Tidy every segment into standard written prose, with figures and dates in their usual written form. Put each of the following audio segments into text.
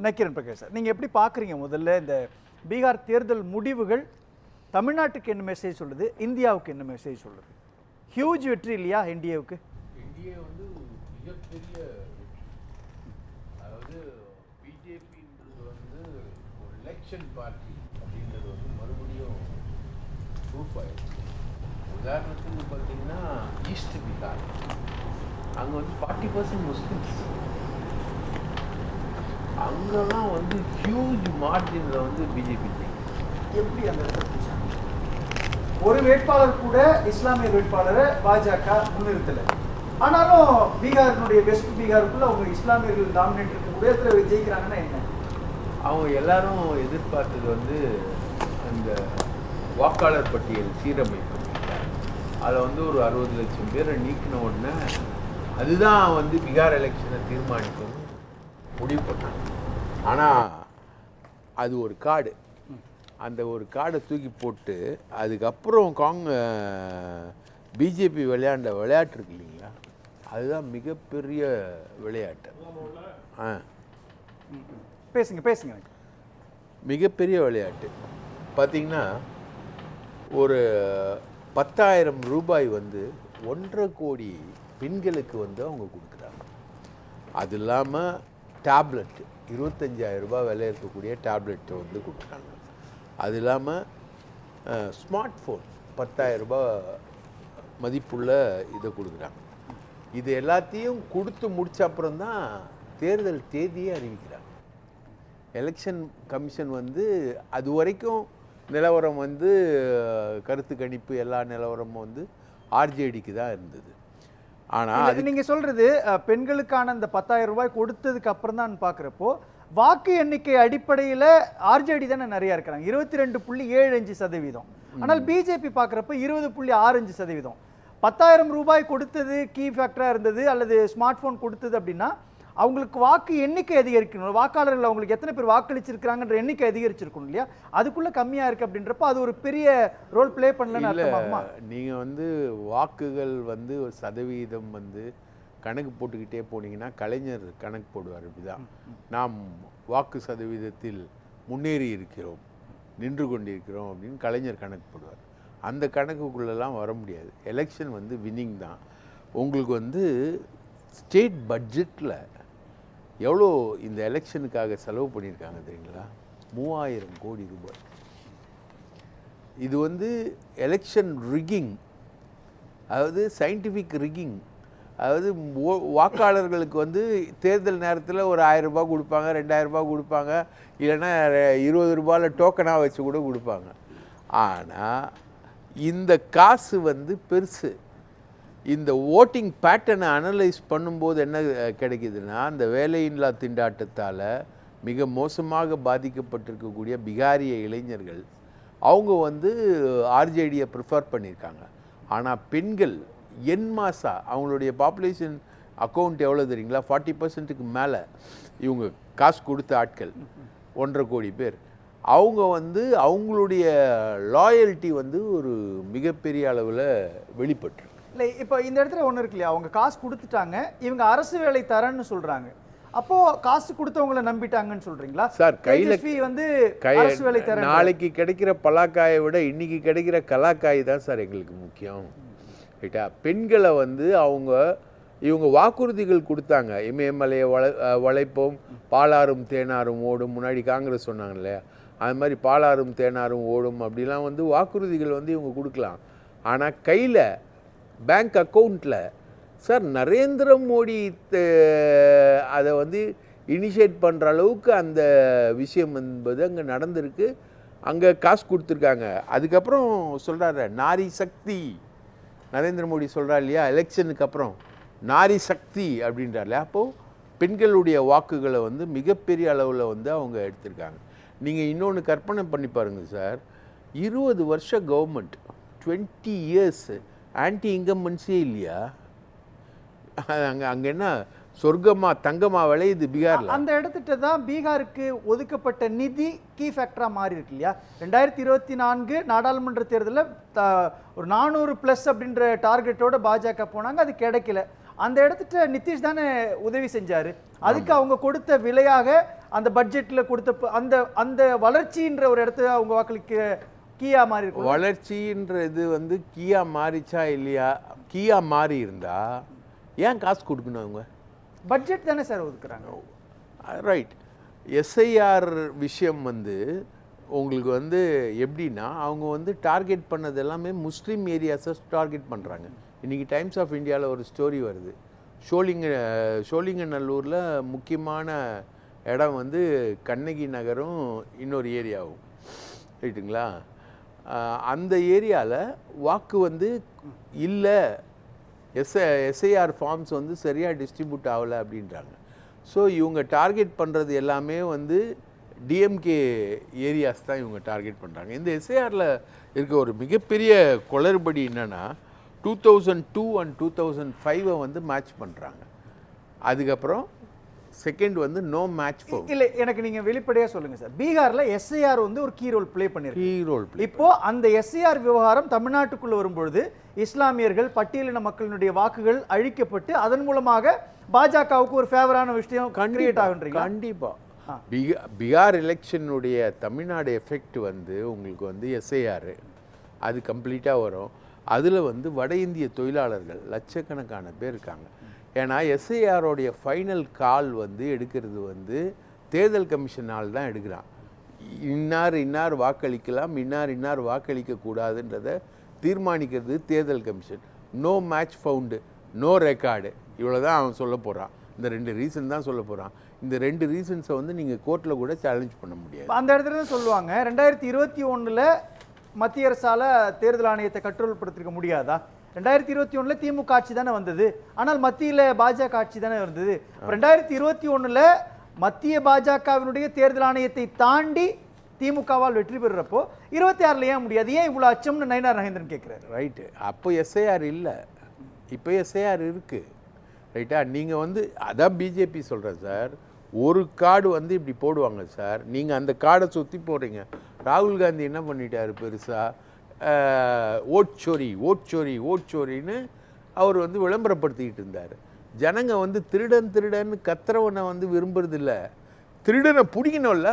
Nakkheeran Prakash sir, நீங்கள் எப்படி பார்க்குறீங்க முதல்ல இந்த பீகார் தேர்தல் முடிவுகள் தமிழ்நாட்டுக்கு என்ன மெசேஜ் சொல்லுது, இந்தியாவுக்கு என்ன மெசேஜ் சொல்லுது? ஹியூஜ் வெற்றி இல்லையா என்டிஏவுக்கு? என்டிஏ வந்து மிகப்பெரிய அதாவது பிஜேபின்றது வந்து ஒரு எலெக்ஷன் பார்ட்டி அப்படின்றது வந்து மறுபடியும் ப்ரூஃப் ஆயிடுச்சு. உதாரணத்துக்கு பார்த்தீங்கன்னா ஈஸ்ட் பீகார் அங்கே வந்து 40% முஸ்லிம்ஸ், அங்கெல்லாம் வந்து ஹியூஜ் மார்ஜினில் வந்து பிஜேபி எப்படி அந்த ஒரு வேட்பாளர் கூட இஸ்லாமிய வேட்பாளரை பாஜக முன்னிறுத்தலை, ஆனாலும் பீகாரினுடைய வெஸ்ட் பீகாருக்குள்ள அவங்க இஸ்லாமியர்கள் டாமினேட் இருக்கக்கூடிய இடத்துல ஜெயிக்கிறாங்கன்னா என்ன? அவங்க எல்லாரும் எதிர்பார்த்தது வந்து அந்த வாக்காளர் பட்டியல் சீரமைப்பு, அதில் வந்து ஒரு 60 லட்சம் பேரை நீக்கின உடனே அதுதான் வந்து பீகார் எலெக்ஷனை தீர்மானிக்கும் முடிவு பண்ணாங்க. ஆனால் அது ஒரு கார்டு, அந்த ஒரு கார்டை தூக்கி போட்டு அதுக்கப்புறம் பிஜேபி விளையாண்ட விளையாட்டு இருக்கு இல்லைங்களா, அதுதான் மிகப்பெரிய விளையாட்டு. பேசுங்க பேசுங்க. மிகப்பெரிய விளையாட்டு பார்த்தீங்கன்னா ஒரு 10,000 ரூபாய் வந்து 1.5 கோடி பெண்களுக்கு வந்து அவங்க கொடுக்குறாங்க. அது இல்லாமல் டேப்லெட் 25,000 ரூபாய் விலை இருக்கக்கூடிய டேப்லெட்டை வந்து கொடுக்குறாங்க. அது இல்லாமல் ஸ்மார்ட் ஃபோன் 10,000 ரூபாய் மதிப்புள்ள இதை கொடுக்குறாங்க. இது எல்லாத்தையும் கொடுத்து முடிச்ச அப்புறம்தான் தேர்தல் தேதியே அறிவிக்கிறாங்க. எலெக்ஷன் கமிஷன் வந்து அது வரைக்கும் நிலவரம் வந்து கருத்து கணிப்பு எல்லா நிலவரமும் வந்து ஆர்ஜேடிக்கு தான் இருந்தது. ஆனால் அது நீங்கள் சொல்கிறது பெண்களுக்கான அந்த 10,000 ரூபாய் கொடுத்ததுக்கு அப்புறம் தான் பார்க்குறப்போ வாக்கு எண்ணிக்கை அடிப்படையில் ஆர்ஜேடி தானே நிறையா இருக்கிறாங்க, 22.75%. ஆனால் பிஜேபி பார்க்குறப்ப 20.65%. 10,000 ரூபாய் கொடுத்தது கீ ஃபேக்டராக இருந்தது, அல்லது ஸ்மார்ட் ஃபோன் கொடுத்தது அப்படின்னா அவங்களுக்கு வாக்கு எண்ணிக்கை அதிகரிக்கணும், வாக்காளர்கள் அவங்களுக்கு எத்தனை பேர் வாக்களிச்சிருக்கிறாங்கன்ற எண்ணிக்கை அதிகரிச்சிருக்கணும் இல்லையா? அதுக்குள்ளே கம்மியாக இருக்குது அப்படின்றப்ப அது ஒரு பெரிய ரோல் ப்ளே பண்ணலன்னு அர்த்தமாகுமா? நீங்கள் வந்து வாக்குகள் வந்து ஒரு சதவீதம் வந்து கணக்கு போட்டுக்கிட்டே போனீங்கன்னா கலைஞர் கணக்கு போடுவார். இப்படிதான் நாம் வாக்கு சதவீதத்தில் முன்னேறி இருக்கிறோம், நின்று கொண்டிருக்கிறோம் அப்படின்னு கலைஞர் கணக்கு போடுவார். அந்த கணக்குக்குள்ளெல்லாம் வர முடியாது. எலெக்ஷன் வந்து வின்னிங் தான். உங்களுக்கு வந்து ஸ்டேட் பட்ஜெட்டில் எவ்வளோ இந்த எலெக்ஷனுக்காக செலவு பண்ணியிருக்காங்க தெரியுங்களா? 3000 கோடி ரூபாய். இது வந்து எலெக்ஷன் ரிக்கிங், அதாவது சயின்டிஃபிக் ரிக்கிங். அதாவது வாக்காளர்களுக்கு வந்து தேர்தல் நேரத்தில் ஒரு 1000 ரூபாய் கொடுப்பாங்க, 2000 ரூபாய் கொடுப்பாங்க, இல்லைன்னா 20 ரூபாயில் டோக்கனாக வச்சு கூட கொடுப்பாங்க. ஆனால் இந்த காசு வந்து பெருசு. இந்த ஓட்டிங் பேட்டர்னை அனலைஸ் பண்ணும்போது என்ன கிடைக்குதுன்னா, அந்த வேலையில்லா திண்டாட்டத்தால் மிக மோசமாக பாதிக்கப்பட்டிருக்கக்கூடிய பிகாரிய இளைஞர்கள் அவங்க வந்து ஆர்ஜேடியை ப்ரிஃபர் பண்ணியிருக்காங்க. ஆனால் பெண்கள் என்மாசா அவங்களுடைய பாப்புலேஷன் அக்கௌண்ட் எவ்வளோ தெரியுங்களா? 40%க்கு மேலே இவங்க காசு கொடுத்த ஆட்கள் 1.5 கோடி பேர். அவங்க வந்து அவங்களுடைய லாயல்ட்டி வந்து ஒரு மிகப்பெரிய அளவில் வெளிப்பட்டு இல்லை. இப்போ இந்த இடத்துல ஒன்று இருக்கு இல்லையா, அவங்க காசு கொடுத்துட்டாங்க, இவங்க அரசு வேலை தரேன்னு சொல்கிறாங்க. அப்போது காசு கொடுத்தவங்கள நம்பிட்டாங்கன்னு சொல்கிறீங்களா? சார் கையில் வந்து அரசு வேலை தரேன். நாளைக்கு கிடைக்கிற பலாக்காயை விட இன்னைக்கு கிடைக்கிற கலாக்காய் தான் சார் எங்களுக்கு முக்கியம். ரைட்டா? பெண்களை வந்து இவங்க வாக்குறுதிகள் கொடுத்தாங்க. இமயமலையை வளைப்போம், பாலாறும் தேனாரும் ஓடும். முன்னாடி காங்கிரஸ் சொன்னாங்க இல்லையா, அது மாதிரி பாலாறும் தேனாரும் ஓடும் அப்படிலாம் வந்து வாக்குறுதிகள் வந்து இவங்க கொடுக்கலாம். ஆனால் கையில் பேங்க் அக்கௌண்ட்டில் சார் நரேந்திர மோடி அதை வந்து இனிஷியேட் பண்ணுற அளவுக்கு அந்த விஷயம் என்பது அங்கே நடந்திருக்கு. அங்கே காசு கொடுத்துருக்காங்க. அதுக்கப்புறம் சொல்கிறாரு நாரி சக்தி, நரேந்திர மோடி சொல்கிறார் இல்லையா, எலெக்ஷனுக்கு அப்புறம் நாரி சக்தி அப்படின்றார்ல. அப்போது பெண்களுடைய வாக்குகளை வந்து மிகப்பெரிய அளவில் வந்து அவங்க எடுத்திருக்காங்க. நீங்கள் இன்னொன்று கற்பனை பண்ணி பாருங்கள் சார், 20 வருஷம் கவர்மெண்ட், 20 இயர்ஸ் ஆன்டி இன்கம்பன்ஸே இல்லையா? அங்கே என்ன சொர்க்கமா தங்கமா விளையுது பீகாரில்? அந்த இடத்துட்டு தான் பீகாருக்கு ஒதுக்கப்பட்ட நிதி கீ ஃபேக்டராக மாறி இருக்கு இல்லையா? 2024 நாடாளுமன்ற தேர்தலில் ஒரு 400+ அப்படின்ற டார்கெட்டோட பாஜக போனாங்க, அது கிடைக்கல. அந்த இடத்துல நிதிஷ் தானே உதவி செஞ்சாரு. அதுக்கு அவங்க கொடுத்த விலையாக அந்த பட்ஜெட்ல கொடுத்த அந்த அந்த வளர்ச்சின்ற ஒரு இடத்துல அவங்க வாக்களிக்க கீயா மாறி இருக்கும். வளர்ச்சின்றது வந்து கீயா மாறிச்சா இல்லையா? கீயா மாறி இருந்தா ஏன் காசு கொடுக்கணும்? அவங்க பட்ஜெட் தானே சார் ஒதுக்குறாங்க. ரைட். எஸ்ஐஆர் விஷயம் வந்து உங்களுக்கு வந்து எப்படின்னா அவங்க வந்து டார்கெட் பண்ணது எல்லாமே முஸ்லீம் ஏரியாஸை டார்கெட் பண்ணுறாங்க. இன்றைக்கி டைம்ஸ் ஆஃப் இந்தியாவில் ஒரு ஸ்டோரி வருது. சோழிங்கநல்லூரில் முக்கியமான இடம் வந்து கண்ணகி நகரும் இன்னொரு ஏரியாவும், ரைட்டுங்களா? அந்த ஏரியாவில் வாக்கு வந்து இல்லை, எஸ்ஐஆர் ஃபார்ம்ஸ் வந்து சரியாக டிஸ்ட்ரிபியூட் ஆகலை அப்படின்றாங்க. ஸோ இவங்க டார்கெட் பண்ணுறது எல்லாமே வந்து டிஎம்கே ஏரியாஸ் தான் இவங்க டார்கெட் பண்ணுறாங்க. இந்த எஸ்ஐஆரில் இருக்க ஒரு மிகப்பெரிய குளறுபடி என்னென்னா 2002 and 2005 வந்து மேட்ச் பண்ணுறாங்க. அதுக்கப்புறம் செகண்ட் வந்து நோ மேட்ச் ஃபோர். இல்லை, எனக்கு நீங்கள் வெளிப்படையாக சொல்லுங்கள் சார். பீகாரில் எஸ்ஐஆர் வந்து ஒரு கீ ரோல் ப்ளே பண்ணியிருக்கு. கீ ரோல் இப்போ அந்த எஸ்ஐஆர் விவகாரம் தமிழ்நாட்டுக்குள்ளே வரும்பொழுது இஸ்லாமியர்கள் பட்டியலின மக்களினுடைய வாக்குகள் அழிக்கப்பட்டு அதன் மூலமாக பாஜகவுக்கு ஒரு ஃபேவரான விஷயம் கிரியேட் ஆகுன்றீங்க. கண்டிப்பாக பீகார் எலெக்ஷனுடைய தமிழ்நாடு எஃபெக்ட் வந்து உங்களுக்கு வந்து எஸ்ஐஆர் அது கம்ப்ளீட்டாக வரும். அதில் வந்து வட இந்திய தொழிலாளர்கள் லட்சக்கணக்கான பேர் இருக்காங்க. ஏன்னா எஸ்ஐஆரோடைய ஃபைனல் கால் வந்து எடுக்கிறது வந்து தேர்தல் கமிஷனால் தான் எடுக்கிறான். இன்னார் வாக்களிக்கலாம், இன்னார் வாக்களிக்கக்கூடாதுன்றதை தீர்மானிக்கிறது தேர்தல் commission. No match found, no record, இவ்வளோ தான் அவன் சொல்ல போகிறான். இந்த 2 ரீசன் தான் சொல்ல போகிறான். இந்த 2 ரீசன்ஸை வந்து நீங்கள் கோர்ட்டில் கூட சேலஞ்ச் பண்ண முடியாது. அந்த இடத்துல தான் சொல்லுவாங்க 2021 மத்திய அரசால் தேர்தல் ஆணையத்தை கட்டுப்படுத்திருக்க முடியாதா? 2021 திமுக ஆட்சி தானே வந்தது, ஆனால் மத்தியில் பாஜக ஆட்சி தானே இருந்தது. 2021 மத்திய பாஜகவினுடைய தேர்தல் ஆணையத்தை தாண்டி திமுகவால் வெற்றி பெறுறப்போ 26 ஏன் முடியாது? ஏன் இவ்வளோ அச்சம்னு நயினார் நாகேந்திரன் கேட்குறாரு. ரைட்டு. அப்போ எஸ்ஐஆர் இல்லை, இப்போ எஸ்ஐஆர் இருக்குது, ரைட்டா? நீங்கள் வந்து அதான் பிஜேபி சொல்கிறேன் சார். ஒரு கார்டு வந்து இப்படி போடுவாங்க சார், நீங்கள் அந்த கார்டை சுற்றி போடுறீங்க. ராகுல் காந்தி என்ன பண்ணிட்டார் பெருசாக? ஓட்சோரின்னு அவர் வந்து விளம்பரப்படுத்திக்கிட்டு இருந்தார். ஜனங்க வந்து திருடன்னு கத்துறவனை வந்து விரும்புறதில்ல, திருடனை பிடிக்கணும்ல,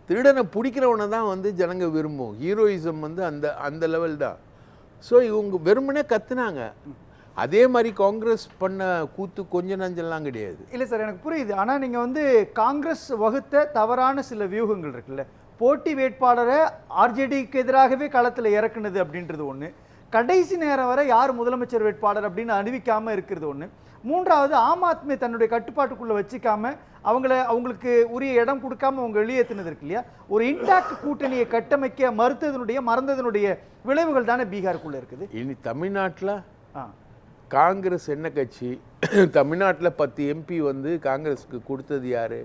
திருடனை பிடிக்கிறவனை தான் வந்து ஜனங்க விரும்பும். ஹீரோயிசம் வந்து அந்த லெவல் தான். ஸோ இவங்க வெறுமனே கத்துனாங்க. அதே மாதிரி காங்கிரஸ் பண்ண கூத்து கொஞ்சம் நஞ்செல்லாம் கிடையாது. இல்லை சார், எனக்கு புரியுது. ஆனால் நீங்கள் வந்து காங்கிரஸ் வகுத்த தவறான சில வியூகங்கள் இருக்குல்ல, போட்டி வேட்பாளரை ஆர்ஜேடிக்கு எதிராகவே களத்தில் இறக்குனது அப்படின்றது ஒன்று, கடைசி நேரம் வரை யார் முதலமைச்சர் வேட்பாளர் அப்படின்னு அறிவிக்காமல் இருக்கிறது ஒன்று, மூன்றாவது ஆம் ஆத்மி தன்னுடைய கட்டுப்பாட்டுக்குள்ளே வச்சுக்காம அவங்களுக்கு உரிய இடம் கொடுக்காம அவங்க வெளியேற்றினது இருக்கு இல்லையா? ஒரு இன்டாக்ட் கூட்டணியை கட்டமைக்க மறந்ததனுடைய விளைவுகள் தானே பீகாருக்குள்ளே இருக்குது. இனி தமிழ்நாட்டில் காங்கிரஸ் என்ன கட்சி? தமிழ்நாட்டில் 10 எம்பி வந்து காங்கிரஸுக்கு கொடுத்தது யார்?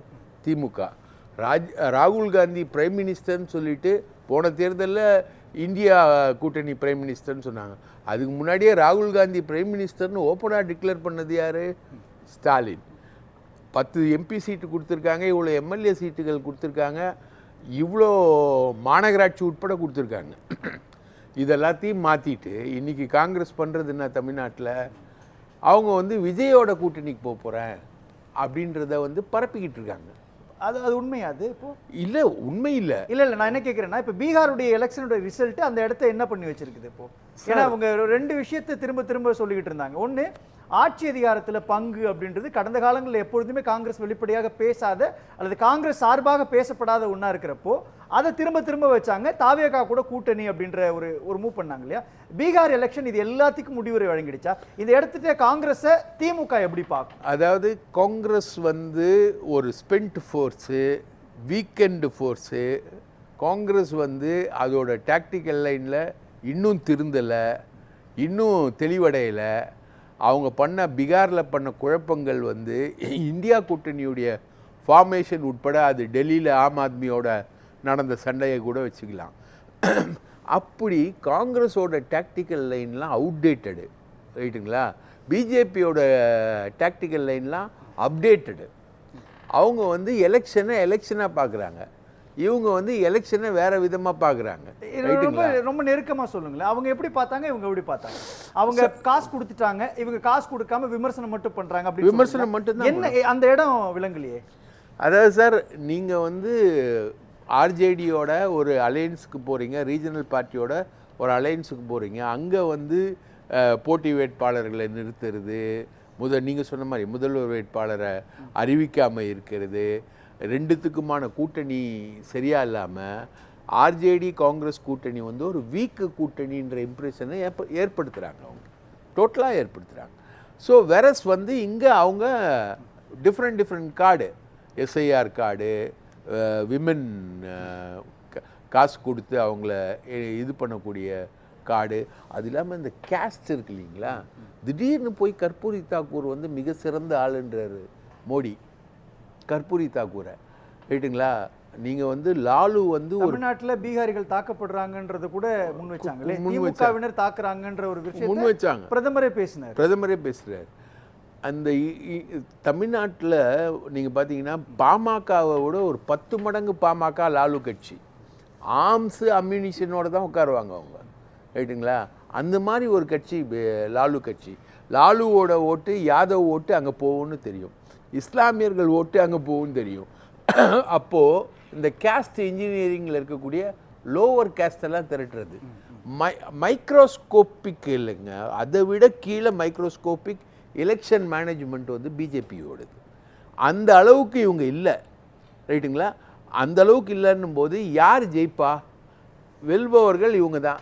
திமுக. ராகுல் காந்தி பிரைம் மினிஸ்டர்னு சொல்லிட்டு போன தேர்தலில் இந்தியா கூட்டணி பிரைம் மினிஸ்டர்னு சொன்னாங்க. அதுக்கு முன்னாடியே ராகுல் காந்தி பிரைம் மினிஸ்டர்னு ஓப்பனாக டிக்ளேர் பண்ணது யார்? ஸ்டாலின். 10 எம்பி சீட்டு கொடுத்துருக்காங்க, இவ்வளோ எம்எல்ஏ சீட்டுகள் கொடுத்துருக்காங்க, இவ்வளோ மாநகராட்சி உட்பட கொடுத்துருக்காங்க. இதெல்லாத்தையும் மாற்றிட்டு இன்றைக்கி காங்கிரஸ் பண்ணுறது என்ன? தமிழ்நாட்டில் அவங்க வந்து விஜயோட கூட்டணிக்கு போகிறேன் அப்படின்றத வந்து பரப்பிக்கிட்டு இருக்காங்க. அது உண்மையா? அது இப்போ இல்லை, உண்மை இல்லை. நான் என்ன கேட்குறேன்னா, இப்போ பீகாருடைய எலெக்ஷனோட ரிசல்ட்டு அந்த இடத்த என்ன பண்ணி வச்சிருக்குது இப்போ? ஏன்னா அவங்க 2 விஷயத்தை திரும்ப சொல்லிக்கிட்டு இருந்தாங்க. ஒன்று, ஆட்சி அதிகாரத்தில் பங்கு அப்படின்றது கடந்த காலங்களில் எப்பொழுதுமே காங்கிரஸ் வெளிப்படையாக பேசாத அல்லது காங்கிரஸ் சார்பாக பேசப்படாத ஒன்றா இருக்கிறப்போ அதை திரும்ப வச்சாங்க. தாவேகா கூட கூட்டணி அப்படின்ற ஒரு மூவ் பண்ணாங்க இல்லையா? பீகார் எலெக்ஷன் இது எல்லாத்துக்கும் முடிவுரை வழங்கிடுச்சா? இந்த இடத்துல காங்கிரஸை திமுக எப்படி பார்க்கும்? அதாவது காங்கிரஸ் வந்து ஒரு spend force, weekend force. Congress வந்து அதோட டாக்டிக்கல் லைனில் இன்னும் திருந்தலை, இன்னும் தெளிவடையலை. அவங்க பண்ண பீகாரில் பண்ண குழப்பங்கள் வந்து இந்தியா கூட்டணியுடைய ஃபார்மேஷன் உட்பட அது டெல்லியில் ஆம் ஆத்மியோட நடந்த சண்டையை கூட வச்சுக்கலாம். அப்படி காங்கிரஸோட டாக்டிக்கல் லைன்லாம் அவுடேட்டடு, ரைட்டுங்களா? பிஜேபியோட டாக்டிக்கல் லைன்லாம் அப்டேட்டடு. அவங்க வந்து எலெக்ஷனாக பார்க்குறாங்க. இவங்க வந்து எலெக்ஷனை வேற விதமாக பார்க்குறாங்க. ரொம்ப ரொம்ப நெருக்கமா சொல்லுங்களேன். அவங்க எப்படி பார்த்தாங்க, இவங்க எப்படி பார்த்தாங்க? அவங்க காசு கொடுத்துட்டாங்க, இவங்க காசு கொடுக்காம விமர்சனம் மட்டும் பண்றாங்க. அப்படி விமர்சனம் மட்டும்தான் என்ன அந்த இடம் விளங்கலையே. அதாவது சார், நீங்கள் வந்து ஆர்ஜேடியோட ஒரு அலையன்ஸுக்கு போகிறீங்க, ரீஜனல் பார்ட்டியோட ஒரு அலையன்ஸுக்கு போகிறீங்க. அங்கே வந்து போட்டி வேட்பாளர்களை நிறுத்துறது, நீங்கள் சொன்ன மாதிரி முதல்வர் வேட்பாளரை அறிவிக்காமல் இருக்கிறது, ரெண்டுத்துக்குமான கூட்டணி சரியாக இல்லாமல் ஆர்ஜேடி காங்கிரஸ் கூட்டணி வந்து ஒரு வீக்கு கூட்டணின்ற இம்ப்ரெஷனை ஏற்படுத்துகிறாங்க. அவங்க டோட்டலாக ஏற்படுத்துகிறாங்க. ஸோ வெரஸ் வந்து இங்கே அவங்க different card, SIR card, women காசு கொடுத்து அவங்கள இது பண்ணக்கூடிய கார்டு, அது இல்லாமல் இந்த கேஸ்ட் இருக்கு இல்லைங்களா, திடீர்னு போய் கற்பூரி தாக்கூர் வந்து மிக சிறந்த ஆளுன்றாரு மோடி. கற்பூரி தாக்கூரை ரைட்டுங்களா. நீங்கள் வந்து லாலு வந்து தமிழ்நாட்டில் பீகாரிகள் தாக்கப்படுறாங்கன்றது கூட முன் வச்சாங்களே, திமுகவினர் தாக்குறாங்கன்ற ஒரு விஷயம் முன் வச்சாங்க. பிரதமரே பேசுகிறார். அந்த தமிழ்நாட்டில் நீங்கள் பார்த்தீங்கன்னா பாமகவை விட ஒரு 10 மடங்கு பாமக லாலு கட்சி. ஆர்ம்ஸு அம்யூனிஷனோட தான் உட்காருவாங்க அவங்க ரைட்டுங்களா. அந்த மாதிரி ஒரு கட்சி லாலு கட்சி. லாலுவோட ஓட்டு, யாதவ் ஓட்டு அங்கே போகும்னு தெரியும், இஸ்லாமியர்கள் ஓட்டு அங்கே போகும்னு தெரியும். அப்போது இந்த கேஸ்ட் இன்ஜினியரிங்கில் இருக்கக்கூடிய லோவர் கேஸ்டெல்லாம் திரட்டுறது மைக்ரோஸ்கோப்பிக் இல்லைங்க, அதை விட கீழே மைக்ரோஸ்கோப்பிக் எலெக்ஷன் மேனேஜ்மெண்ட் வந்து பிஜேபியோடது. அந்த அளவுக்கு இவங்க இல்லை ரைட்டுங்களா. அந்த அளவுக்கு இல்லைன்னும் போது யார் ஜெயிப்பா? வெல்பவர்கள் இவங்க தான்.